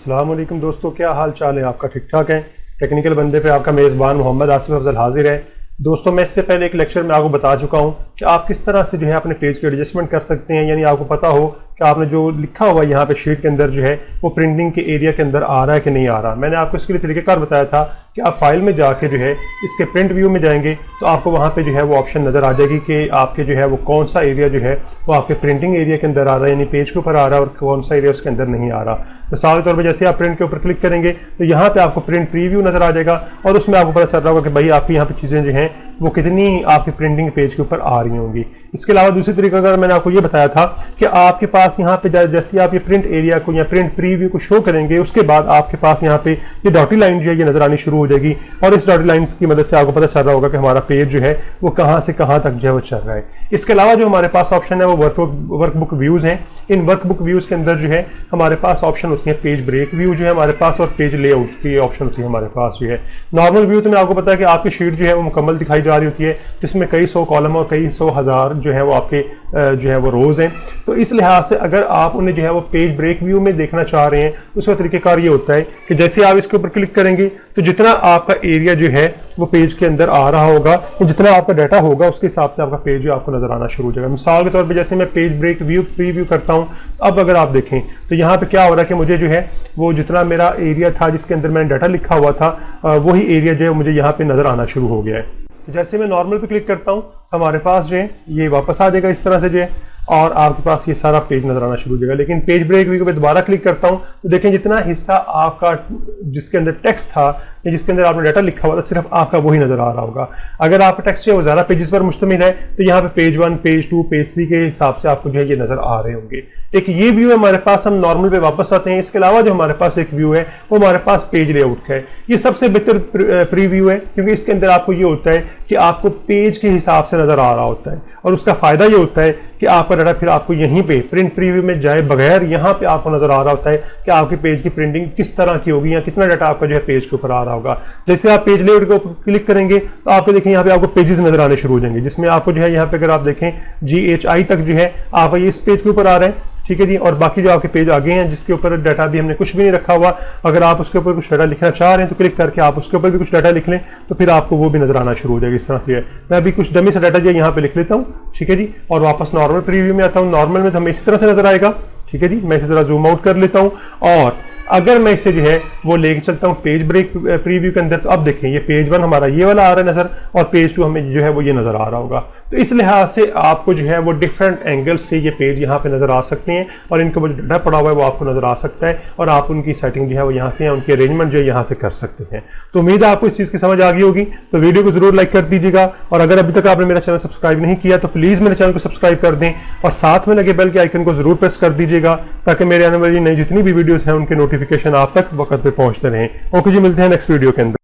अस्सलाम वालेकुम दोस्तों, क्या हाल चाल है आपका? ठीक ठाक है। टेक्निकल बंदे पे आपका मेज़बान मोहम्मद आसिफ अफजल हाजिर है। दोस्तों, मैं इससे पहले एक लेक्चर में आपको बता चुका हूं कि आप किस तरह से जो है अपने पेज की एडजस्टमेंट कर सकते हैं। यानी आपको पता हो कि आपने जो लिखा हुआ यहाँ पे शीट के अंदर जो है वो प्रिंटिंग के एरिया के अंदर आ रहा है कि नहीं आ रहा। मैंने आपको इसके लिए तरीकेकार बताया था कि आप फाइल में जाके जो है इसके प्रिंट व्यू में जाएंगे तो आपको वहाँ पे जो है वो ऑप्शन नज़र आ जाएगी कि आपके जो है वो कौन सा एरिया जो है वो आपके प्रिंटिंग एरिया के अंदर आ रहा है, यानी पेज के ऊपर आ रहा है, और कौन सा एरिया उसके अंदर नहीं आ रहा। मिसाल के तौर पर जैसे आप प्रिंट के ऊपर क्लिक करेंगे तो यहाँ पे आपको प्रिंट प्रीव्यू नजर आ जाएगा और उसमें आपको पता चल रहा होगा कि भाई आपकी यहाँ पे चीज़ें जो हैं वो कितनी आपकी प्रिंटिंग पेज के ऊपर आ रही होंगी। इसके अलावा दूसरी तरीका अगर मैंने आपको ये बताया था कि आपके पास यहाँ पे जैसे आप ये प्रिंट एरिया को या प्रिंट प्रीव्यू को शो करेंगे उसके बाद आपके पास यहाँ पे ये डॉटी लाइन जो है ये नजर आनी शुरू हो जाएगी और इस डॉटी लाइन की मदद से आपको पता चल रहा होगा कि हमारा पेज जो है वो कहाँ से कहाँ तक जो है वो चल रहा है। इसके अलावा जो हमारे पास ऑप्शन है वो वर्कबुक व्यूज हैं। इन वर्कबुक व्यूज के अंदर जो है हमारे पास ऑप्शन होती है पेज ब्रेक व्यू जो है हमारे पास, और पेज लेआउट की ऑप्शन होती है हमारे पास जो है। नॉर्मल व्यू तो मैं आपको पता है कि आपकी शीट जो है वो मुकम्मल दिखाई जा रही होती है जिसमें कई सौ कॉलम और कई सौ हजार जो है वो आपके जो है वो रोज हैं। तो इस लिहाज से अगर आप उन्हें जो है वो पेज ब्रेक व्यू में देखना चाह रहे हैं उसका तरीकेकार ये होता है कि जैसे आप इसके ऊपर क्लिक करेंगे तो जितना आपका एरिया जो है वो पेज के अंदर आ रहा होगा तो जितना आपका डाटा होगा उसके हिसाब से आपका पेज जो आपको नजर आना शुरू हो जाएगा। मिसाल के तौर पे जैसे मैं पेज ब्रेक व्यू प्रीव्यू करता हूं, अब अगर आप देखें तो यहाँ पे क्या हो रहा है कि मुझे जो है वो जितना मेरा एरिया था जिसके अंदर मैंने डाटा लिखा हुआ था वही एरिया जो है मुझे यहाँ पे नजर आना शुरू हो गया है। तो जैसे मैं नॉर्मल पे क्लिक करता हूँ हमारे पास जो है ये वापस आ जाएगा इस तरह से जो है और आपके पास ये सारा पेज नजर आना शुरू हो जाएगा। लेकिन पेज ब्रेक व्यू पे दोबारा क्लिक करता हूं तो देखें जितना हिस्सा आपका जिसके अंदर टेक्स्ट था या जिसके अंदर आपने डाटा लिखा हुआ था सिर्फ आपका वही नजर आ रहा होगा। अगर आपका टेक्स्ट है वो ज्यादा पेजेस पर मुश्तमिल है तो यहाँ पे पेज 1, पेज 2, पेज 3 के हिसाब से आपको जो है ये नजर आ रहे होंगे। एक ये व्यू है हमारे पास, हम नॉर्मल पे वापस आते हैं। इसके अलावा जो हमारे पास एक व्यू है वो हमारे पास पेज लेआउट का है। ये सबसे बेहतर प्रीव्यू है क्योंकि इसके अंदर आपको ये होता है कि आपको पेज के हिसाब से नजर आ रहा होता है और उसका फायदा ये होता है कि आपका डाटा फिर आपको यहीं पे प्रिंट प्रीव्यू में जाए बगैर यहाँ पे आपको नजर आ रहा होता है कि आपके पेज की प्रिंटिंग किस तरह की होगी या कितना डाटा आपका जो है पेज के ऊपर आ रहा होगा। जैसे आप पेज लेआउट के ऊपर क्लिक करेंगे तो आपको देखें यहाँ पे आपको पेजेस नजर आने शुरू हो जाएंगे जिसमें आपको जो है यहाँ पे अगर आप देखें GHI तक जो है आपका ये इस पेज के ऊपर आ रहा है, ठीक है जी। और बाकी जो आपके पेज आगे हैं जिसके ऊपर डाटा भी हमने कुछ भी नहीं रखा हुआ, अगर आप उसके ऊपर कुछ डाटा लिखना चाह रहे हैं तो क्लिक करके आप उसके ऊपर भी कुछ डाटा लिख लें तो फिर आपको वो भी नजर आना शुरू हो जाएगा इस तरह से है। मैं अभी कुछ डमी सा डाटा जो है यहाँ पे लिख लेता हूँ, ठीक है जी, और वापस नॉर्मल प्रीव्यू में आता हूँ। नॉर्मल में तो हमें इसी तरह से नजर आएगा, ठीक है जी। मैं इसे जरा जूम आउट कर लेता हूँ और अगर मैं इसे जो है वो लेके चलता हूँ पेज ब्रेक प्रीव्यू के अंदर तो अब देखें ये पेज 1 हमारा ये वाला आ रहा है नजर और पेज 2 हमें जो है वो ये नजर आ रहा होगा। तो इस लिहाज से आपको जो है वो डिफरेंट एंगल से ये पेज यहाँ पे नजर आ सकते हैं और इनका जो डाटा पड़ा हुआ है वो आपको नजर आ सकता है और आप उनकी सेटिंग जो है वो यहाँ से या उनकी अरेंजमेंट जो है यहाँ से कर सकते हैं। तो उम्मीद है आपको इस चीज़ की समझ आ गई होगी। तो वीडियो को जरूर लाइक कर दीजिएगा और अगर अभी तक आपने मेरा चैनल सब्सक्राइब नहीं किया तो प्लीज़ मेरे चैनल को सब्सक्राइब कर दें और साथ में लगे बेल के आइकन को जरूर प्रेस कर दीजिएगा ताकि मेरे आने वाली नई जितनी भी वीडियोज़ हैं उनके नोटिफिकेशन आप तक वक्त पे पहुँचते रहें। ओके जी, मिलते हैं नेक्स्ट वीडियो के अंदर।